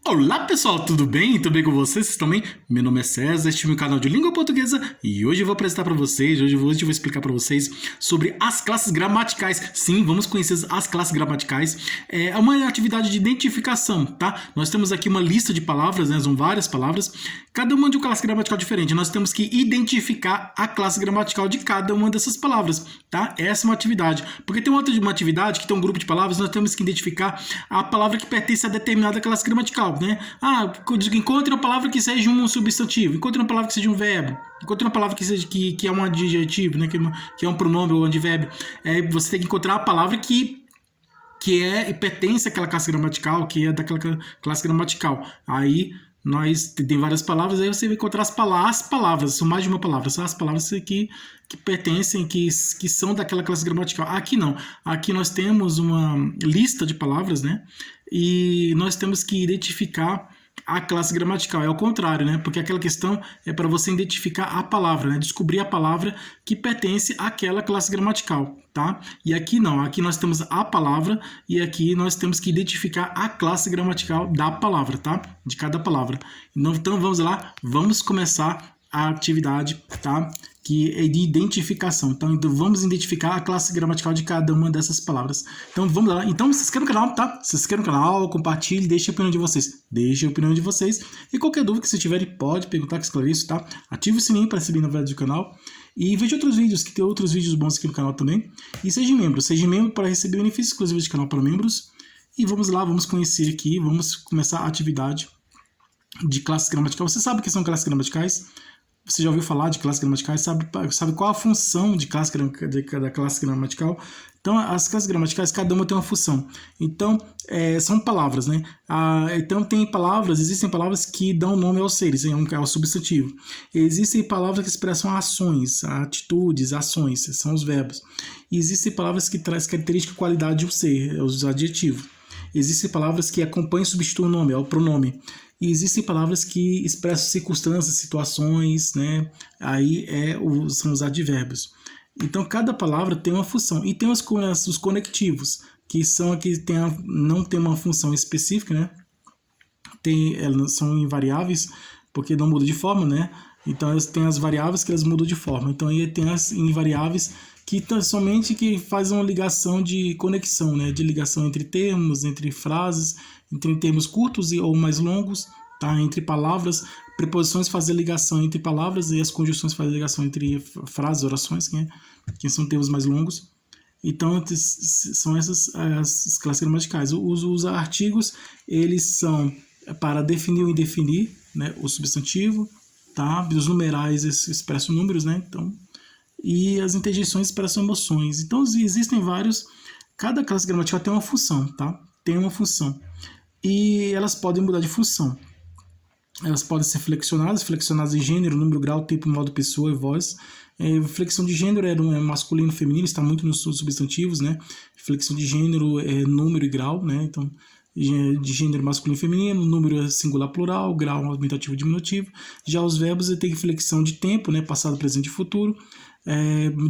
Olá pessoal, tudo bem? Tudo bem com vocês? Vocês também? Meu nome é César, este é o meu canal de língua portuguesa e hoje eu vou apresentar para vocês, hoje eu vou explicar para vocês sobre as classes gramaticais. Sim, vamos conhecer as classes gramaticais. É uma atividade de identificação, tá? Nós temos aqui uma lista de palavras, né? São várias palavras, cada uma de uma classe gramatical diferente. Nós temos que identificar a classe gramatical de cada uma dessas palavras, tá? Essa é uma atividade. Porque tem uma atividade que tem um grupo de palavras, nós temos que identificar a palavra que pertence a determinada classe gramatical, né? Encontre uma palavra que seja um substantivo, encontre uma palavra que seja um verbo, encontre uma palavra que seja que é um adjetivo, né? Que é um pronome ou um advérbio. Você tem que encontrar a palavra que pertence àquela classe gramatical, que é daquela classe gramatical. Aí nós tem várias palavras, aí você vai encontrar as palavras, são mais de uma palavra, são as palavras que pertencem, que são daquela classe gramatical. Aqui não, aqui nós temos uma lista de palavras, né? E nós temos que identificar a classe gramatical, é o contrário, né? Porque aquela questão é para você identificar a palavra, né? Descobrir a palavra que pertence àquela classe gramatical, tá? E aqui não, aqui nós temos a palavra e aqui nós temos que identificar a classe gramatical da palavra, tá? De cada palavra. Então vamos lá, vamos começar a atividade, tá? Que é de identificação. Então vamos identificar a classe gramatical de cada uma dessas palavras. Então vamos lá. Então se inscreva no canal, tá? Se inscreva no canal, compartilhe, deixe a opinião de vocês. Deixe a opinião de vocês. E qualquer dúvida que vocês tiverem, pode perguntar que esclareço, tá? Ative o sininho para receber novidades do canal. E veja outros vídeos, que tem outros vídeos bons aqui no canal também. E seja membro para receber benefícios exclusivos de canal para membros. E vamos lá, vamos conhecer aqui, vamos começar a atividade de classes gramaticais. Você sabe o que são classes gramaticais? Você já ouviu falar de classes gramaticais? Sabe qual a função da classe gramatical? Então, as classes gramaticais, cada uma tem uma função. Então, são palavras, né? Então, existem palavras que dão nome aos seres, é o substantivo. Existem palavras que expressam ações, atitudes, ações, são os verbos. E existem palavras que trazem característica, qualidade de um ser, é os adjetivos. Existem palavras que acompanham e substituem o nome, é o pronome. E existem palavras que expressam circunstâncias, situações, né? Aí são os advérbios. Então, cada palavra tem uma função. E tem os conectivos, que são aqui não tem uma função específica, né? Elas são invariáveis, porque não mudam de forma, né? Então, tem as variáveis que elas mudam de forma. Então, aí tem as invariáveis que somente que fazem uma ligação de conexão, né? De ligação entre termos, entre frases, entre termos curtos ou mais longos, tá? Entre palavras, preposições fazem ligação entre palavras e as conjunções fazem ligação entre frases, orações, que são termos mais longos. Então, são essas as classes gramaticais. Os artigos, eles são para definir ou indefinir, né? O substantivo, tá? Os numerais expressam números, né? Então, e as interjeições expressam emoções. Então, existem vários. Cada classe gramatical tem uma função, tá? Tem uma função. E elas podem mudar de função. Elas podem ser flexionadas em gênero, número, grau, tempo, modo, pessoa e voz. Flexão de gênero é masculino e feminino, está muito nos substantivos, né? Flexão de gênero é número e grau, né? Então, de gênero masculino e feminino, número é singular, plural, grau aumentativo e diminutivo. Já os verbos tem flexão de tempo, né? Passado, presente e futuro.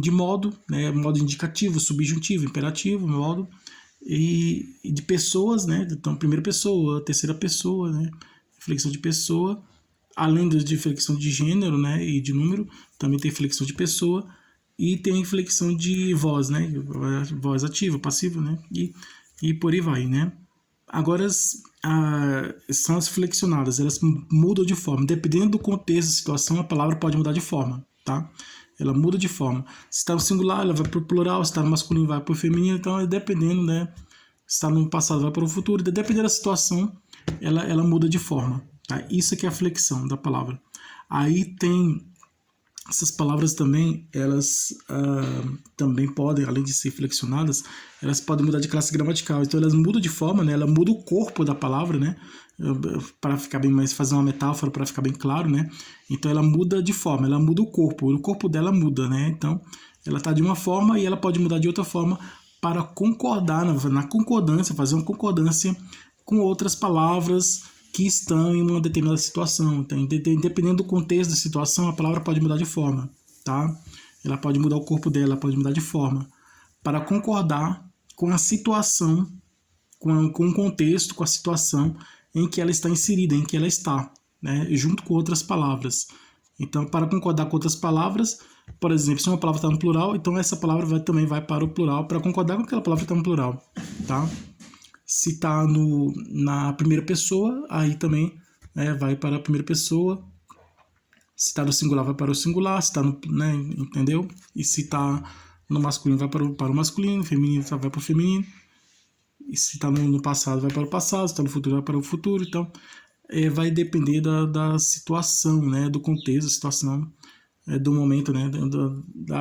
De modo, né? Modo indicativo, subjuntivo, imperativo, modo. E de pessoas, né? Então, primeira pessoa, terceira pessoa, né? Flexão de pessoa, além de flexão de gênero, né? E de número, também tem flexão de pessoa e tem flexão de voz, né? Voz ativa, passiva, né? E por aí vai, né? Agora, são as flexionadas, elas mudam de forma. Dependendo do contexto da situação, a palavra pode mudar de forma, tá? Ela muda de forma. Se está no singular, ela vai para o plural. Se está no masculino, vai para o feminino. Então, dependendo, né? Se está no passado, vai para o futuro. Dependendo da situação, ela muda de forma. Tá? Isso aqui é a flexão da palavra. Aí tem essas palavras também, elas também podem, além de ser flexionadas, elas podem mudar de classe gramatical. Então, elas mudam de forma, né? Ela muda o corpo da palavra, né? Para ficar bem mais, fazer uma metáfora para ficar bem claro, né? Então ela muda de forma, ela muda o corpo dela muda, né? Então ela está de uma forma e ela pode mudar de outra forma para concordar na concordância, fazer uma concordância com outras palavras que estão em uma determinada situação. Então, dependendo do contexto da situação, a palavra pode mudar de forma, tá? Ela pode mudar o corpo dela, pode mudar de forma para concordar com a situação, com o contexto, com a situação em que ela está inserida, em que ela está, né, junto com outras palavras. Então, para concordar com outras palavras, por exemplo, se uma palavra está no plural, então essa palavra também vai para o plural, para concordar com aquela palavra que está no plural, tá? Se está na primeira pessoa, aí também vai para a primeira pessoa. Se está no singular, vai para o singular. Se está no, né, entendeu? E se está no masculino, vai para o masculino. Feminino, vai para o feminino. E se está no passado, vai para o passado. Se está no futuro, vai para o futuro. Então, vai depender da situação, né, do contexto, da situação, do momento, né,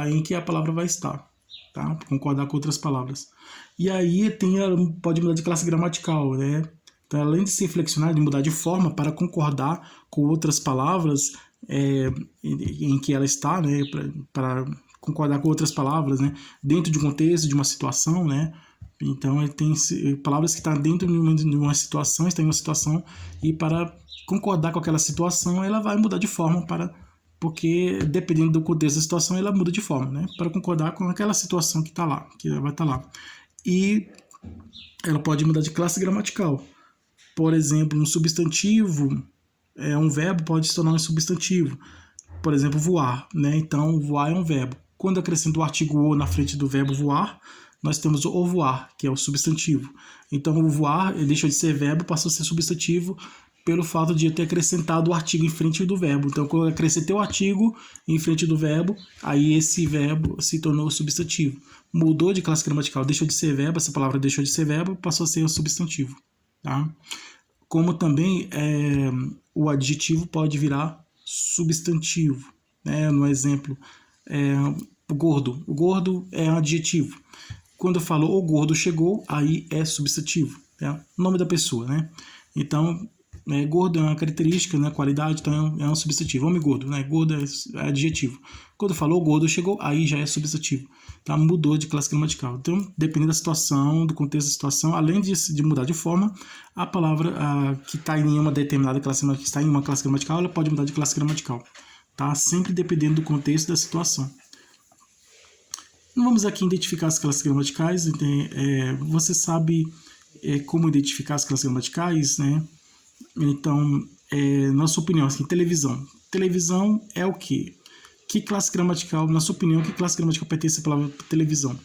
em que a palavra vai estar, tá? Concordar com outras palavras. E aí pode mudar de classe gramatical, né? Então, além de se flexionar, de mudar de forma para concordar com outras palavras em que ela está, né, para concordar com outras palavras, né, dentro de um contexto, de uma situação, né? Então, tem palavras que estão dentro de uma situação, está em uma situação, e para concordar com aquela situação, ela vai mudar de forma porque dependendo do contexto da situação, ela muda de forma, né? Para concordar com aquela situação que está lá, que vai estar lá. E ela pode mudar de classe gramatical. Por exemplo, um substantivo, um verbo pode se tornar um substantivo. Por exemplo, voar, né? Então, voar é um verbo. Quando eu acrescento o artigo o na frente do verbo voar, nós temos o voar, que é o substantivo. Então, o voar deixou de ser verbo, passou a ser substantivo pelo fato de eu ter acrescentado o artigo em frente do verbo. Então, quando eu acrescentei o artigo em frente do verbo, aí esse verbo se tornou substantivo. Mudou de classe gramatical, deixou de ser verbo, essa palavra deixou de ser verbo, passou a ser o substantivo. Tá? Como também o adjetivo pode virar substantivo. Né? No exemplo, o gordo. O gordo é um adjetivo. Quando eu falo o gordo chegou, aí é substantivo. É o nome da pessoa, né? Então, gordo é uma característica, né, qualidade, então é um substantivo. Homem gordo, né? Gordo é adjetivo. Quando falou o gordo chegou, aí já é substantivo. Tá? Mudou de classe gramatical. Então, dependendo da situação, do contexto da situação, além de mudar de forma, a palavra que está em uma determinada classe gramatical, que está em uma classe gramatical, ela pode mudar de classe gramatical. Tá? Sempre dependendo do contexto da situação. Vamos aqui identificar as classes gramaticais. Você sabe como identificar as classes gramaticais, né? Então, na sua opinião, assim, televisão. Televisão é o quê? Que classe gramatical, na sua opinião, que classe gramatical pertence à palavra televisão?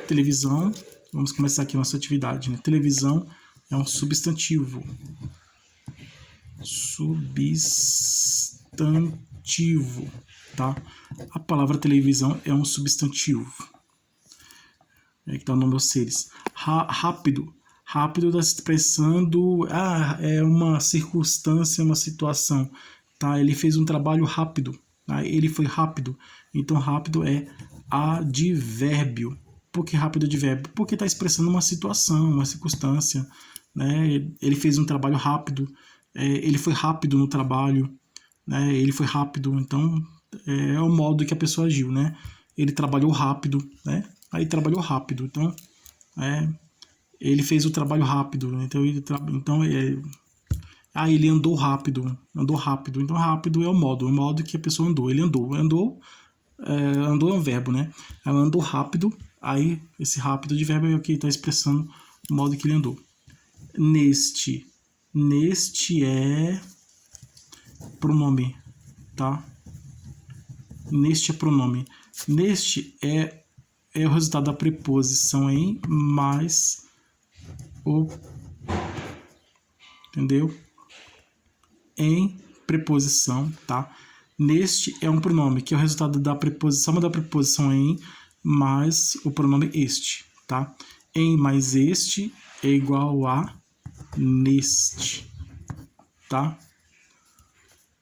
Televisão, vamos começar aqui a nossa atividade, né? Televisão é um substantivo. Substantivo, tá? A palavra televisão é um substantivo. Que está no nome dos seres. Rápido. Rápido está expressando é uma circunstância, uma situação. Tá? Ele fez um trabalho rápido. Tá? Ele foi rápido. Então, rápido é advérbio. Por que rápido é advérbio? Porque está expressando uma situação, uma circunstância. Né? Ele fez um trabalho rápido. Ele foi rápido no trabalho. Né? Ele foi rápido. Então, é o modo que a pessoa agiu. Né? Ele trabalhou rápido. Né? Aí trabalhou rápido. Então, ele fez o trabalho rápido, então ele andou rápido. Então rápido é o modo que a pessoa andou. Ele andou é um verbo, né? Ela andou rápido, aí esse rápido de verbo é o que está expressando o modo que ele andou. Neste é pronome, tá? Neste é pronome. Neste é o resultado da preposição em mais entendeu? Em preposição, tá? Neste é um pronome, que é o resultado da preposição em mais o pronome este, tá? Em mais este é igual a neste, tá?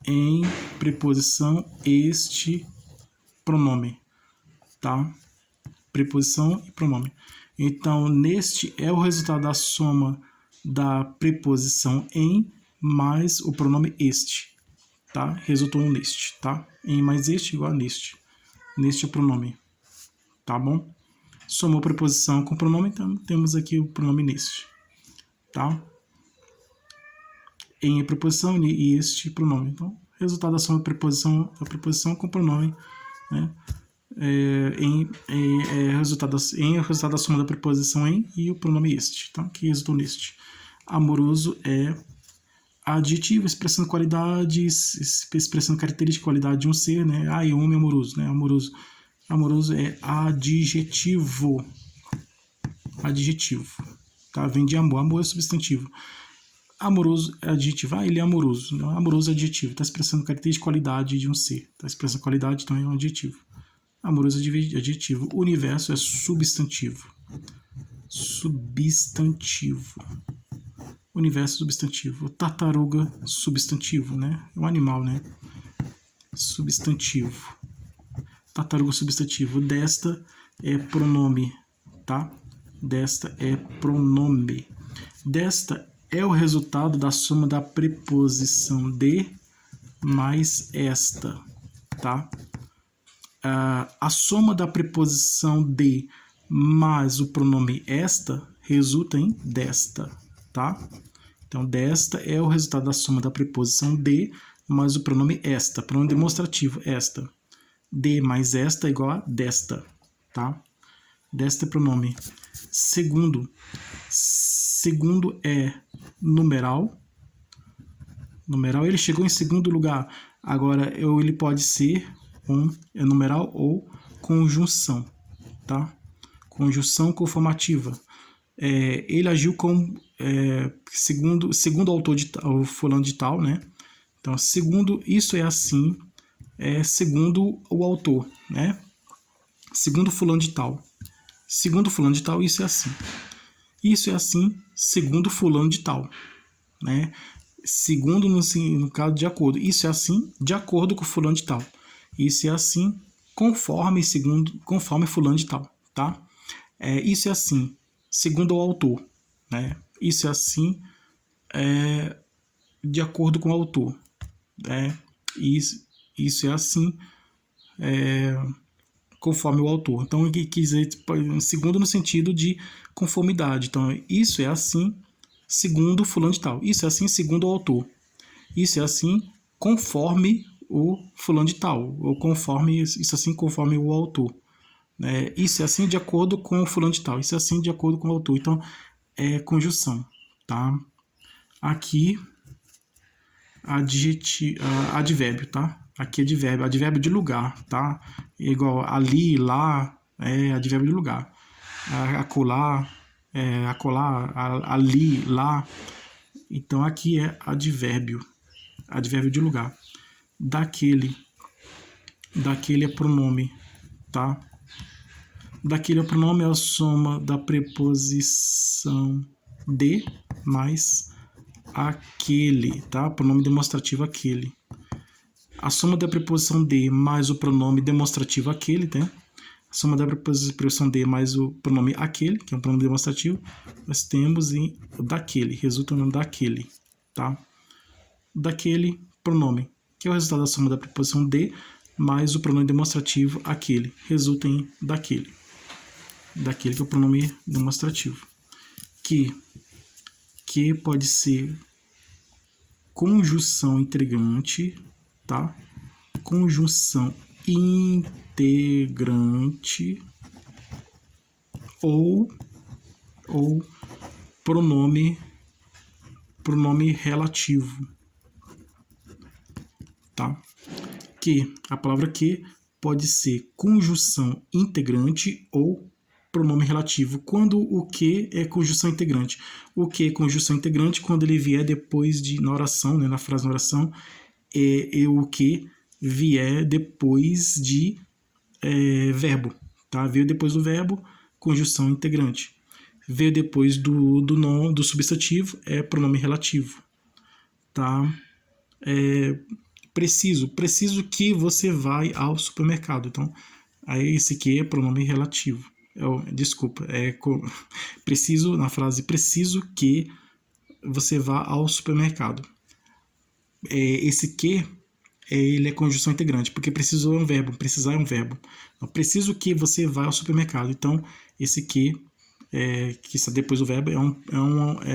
Em preposição este pronome, tá? Preposição e pronome. Então, neste é o resultado da soma da preposição em mais o pronome este, tá? Resultou um neste, tá? Em mais este igual a neste. Neste é o pronome, tá bom? Somou preposição com pronome, então temos aqui o pronome neste, tá? Em é preposição e este pronome. Então, resultado da soma da preposição com pronome, né? Resultado da soma da preposição em e o pronome este, tá? Que resultou neste. Amoroso é Adjetivo, expressando qualidades, expressando característica, qualidade de um ser, né? Ah, e homem amoroso, né? Amoroso. Amoroso é adjetivo. Adjetivo. Tá? Vem de amor. Amor é substantivo. Amoroso é adjetivo. Ah, ele é amoroso. Não, amoroso é adjetivo. Está expressando característica, qualidade de um ser. Está expressando qualidade, então é um adjetivo. Amoroso é adjetivo. Universo é substantivo. Substantivo. Universo substantivo. Tartaruga, substantivo, né? É um animal, né? Substantivo. Tartaruga, substantivo. Desta é pronome, tá? Desta é pronome. Desta é o resultado da soma da preposição de mais esta, tá? A soma da preposição de mais o pronome esta resulta em desta, tá? Então, desta é o resultado da soma da preposição de mais o pronome esta, pronome demonstrativo, esta. De mais esta é igual a desta, tá? Desta é pronome. Segundo é numeral. Numeral, ele chegou em segundo lugar. Agora, ele pode ser numeral ou conjunção, tá? Conjunção conformativa. Ele agiu como segundo o autor o fulano de tal, né? Então, segundo isso é assim, segundo o autor, né? Segundo fulano de tal. Segundo fulano de tal, isso é assim. Isso é assim, segundo fulano de tal, né? Segundo no caso de acordo. Isso é assim, de acordo com fulano de tal. Isso é assim, conforme fulano de tal, tá? Isso é assim, segundo o autor, né? Isso é assim, de acordo com o autor, né? Isso é assim, conforme o autor. Então, ele quis dizer segundo no sentido de conformidade. Então, isso é assim, segundo fulano de tal. Isso é assim, segundo o autor. Isso é assim, conforme o fulano de tal. Ou conforme, isso assim, conforme o autor. Isso é assim de acordo com o fulano de tal. Isso é assim de acordo com o autor. Então, é conjunção, tá? Aqui, advérbio, tá? Aqui é advérbio. Advérbio de lugar, tá? Igual ali, lá, advérbio de lugar. Acolá, ali, lá. Então, aqui é advérbio. Advérbio de lugar. Daquele é pronome, tá? Daquele é pronome é a soma da preposição de mais aquele, tá? Pronome demonstrativo aquele. A soma da preposição de mais o pronome demonstrativo aquele, né? A soma da preposição de mais o pronome aquele, que é um pronome demonstrativo, nós temos em daquele, resulta no daquele, tá? Daquele pronome, que é o resultado da soma da preposição de mais o pronome demonstrativo aquele, resulta em daquele. Daquele que é o pronome demonstrativo. Que pode ser conjunção integrante, tá? Conjunção integrante ou pronome relativo, tá? Que a palavra que pode ser conjunção integrante ou pronome relativo, quando o que é conjunção integrante. O que é conjunção integrante quando ele vier depois na oração, né, na frase na oração, o que vier depois de verbo, tá? Veio depois do verbo, conjunção integrante. Veio depois do substantivo, é pronome relativo, tá? Preciso que você vai ao supermercado. Então, aí esse que é pronome relativo. Preciso, na frase, preciso que você vá ao supermercado. Esse que, ele é conjunção integrante, porque precisou é um verbo, precisar é um verbo. Então, preciso que você vá ao supermercado. Então, esse que está depois do verbo, é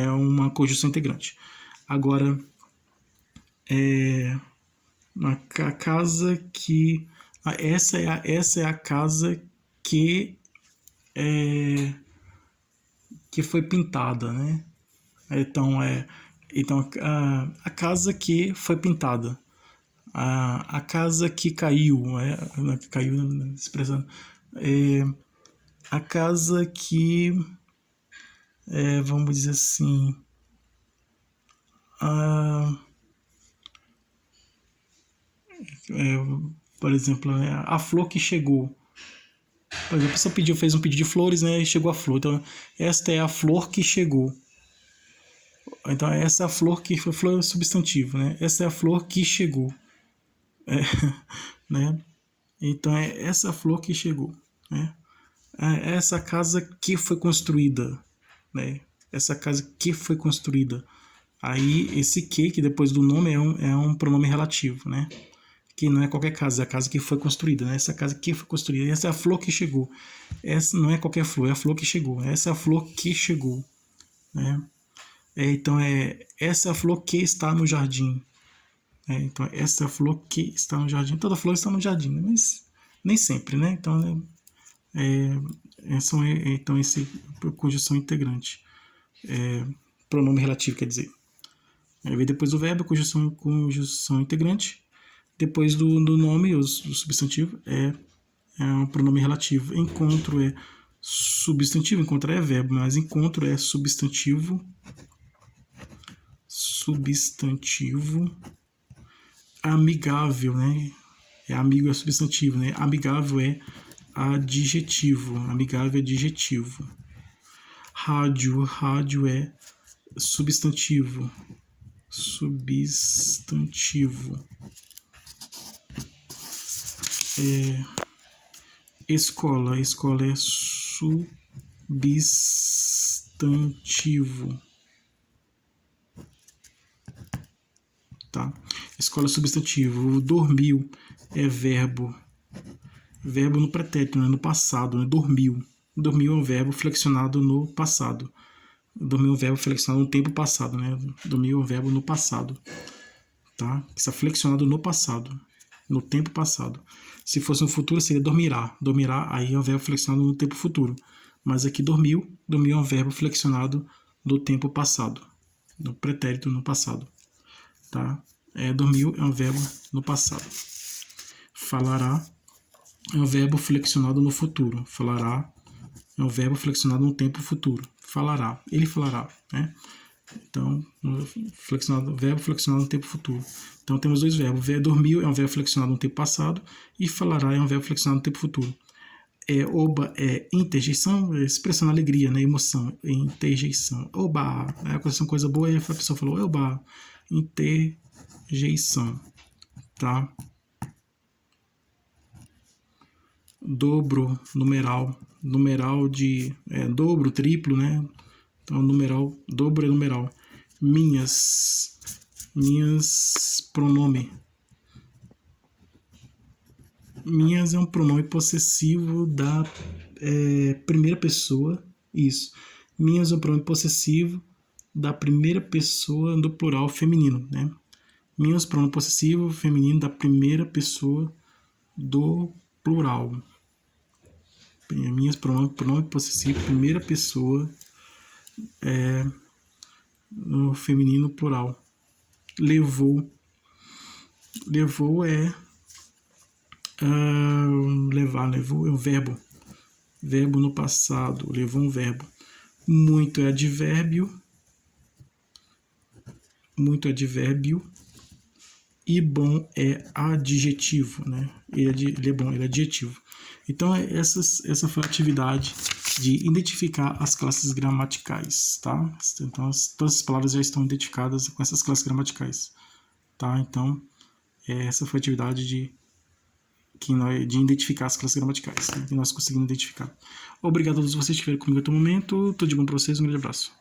uma conjunção integrante. Agora, a casa que... essa é a casa que foi pintada, né? Então, Então, a casa que foi pintada. A casa que caiu, caiu na expressão. A casa que, vamos dizer assim, por exemplo, a flor que chegou. Por exemplo, a pessoa fez um pedido de flores, né, e chegou a flor. Então, esta é a flor que chegou. Então, essa é a flor que foi flor substantivo, né? Essa é a flor que chegou, né? Então, é essa flor que chegou, né? Essa casa que foi construída, né? Essa casa que foi construída. Aí, esse que depois do nome é um pronome relativo, né? Que não é qualquer casa, é a casa que foi construída, né? Essa casa que foi construída. Essa é a flor que chegou. Essa não é qualquer flor, é a flor que chegou. Essa é a flor que chegou, né? Então, essa é a flor que está no jardim. Então, essa é a flor que está no jardim. Toda flor está no jardim, né? Mas nem sempre, né? Então, então esse conjunção integrante. Pronome relativo, quer dizer. Aí vem depois do verbo, conjunção integrante. Depois do nome, o substantivo, é um pronome relativo. Encontro é substantivo, encontrar é verbo, mas encontro é substantivo amigável, né? Amigo é substantivo, né? Amigável é adjetivo. Amigável é adjetivo. Rádio é substantivo. Escola é substantivo. Tá? Escola é substantivo. Dormiu é verbo. Verbo no pretérito, né? No passado, né? Dormiu. Dormiu é um verbo flexionado no passado. Dormiu é um verbo flexionado no tempo passado, né? Dormiu é um verbo no passado. Tá? Está flexionado no passado. No tempo passado. Se fosse no futuro, seria dormirá. Dormirá, aí é um verbo flexionado no tempo futuro. Mas aqui dormiu é um verbo flexionado no tempo passado. No pretérito no passado. Tá? Dormiu é um verbo no passado. Falará é um verbo flexionado no futuro. Falará é um verbo flexionado no tempo futuro. Falará, ele falará, né? Então, verbo flexionado no tempo futuro. Então, temos dois verbos. Dormiu é um verbo flexionado no tempo passado e falará é um verbo flexionado no tempo futuro. Oba é interjeição, expressando alegria, né? Emoção, interjeição. Oba, aconteceu uma coisa boa e a pessoa falou, oba, interjeição, tá? Dobro, numeral de dobro, triplo, né? Então, numeral, dobro é numeral. Minhas, pronome. Minhas é um pronome possessivo da primeira pessoa. Isso. Minhas é um pronome possessivo da primeira pessoa do plural feminino, né? Minhas, pronome possessivo feminino da primeira pessoa do plural. Minhas, pronome possessivo, primeira pessoa no feminino plural. Levou é levar, levou é um verbo no passado, levou um verbo. Muito é advérbio e bom é adjetivo, né? Ele é bom, ele é adjetivo. Então, essa foi a atividade de identificar as classes gramaticais, tá? Então, todas as palavras já estão identificadas com essas classes gramaticais, tá? Então, essa foi a atividade de identificar as classes gramaticais, né? Que nós conseguimos identificar. Obrigado a todos vocês que estiveram comigo até o momento. Tudo de bom para vocês, um grande abraço.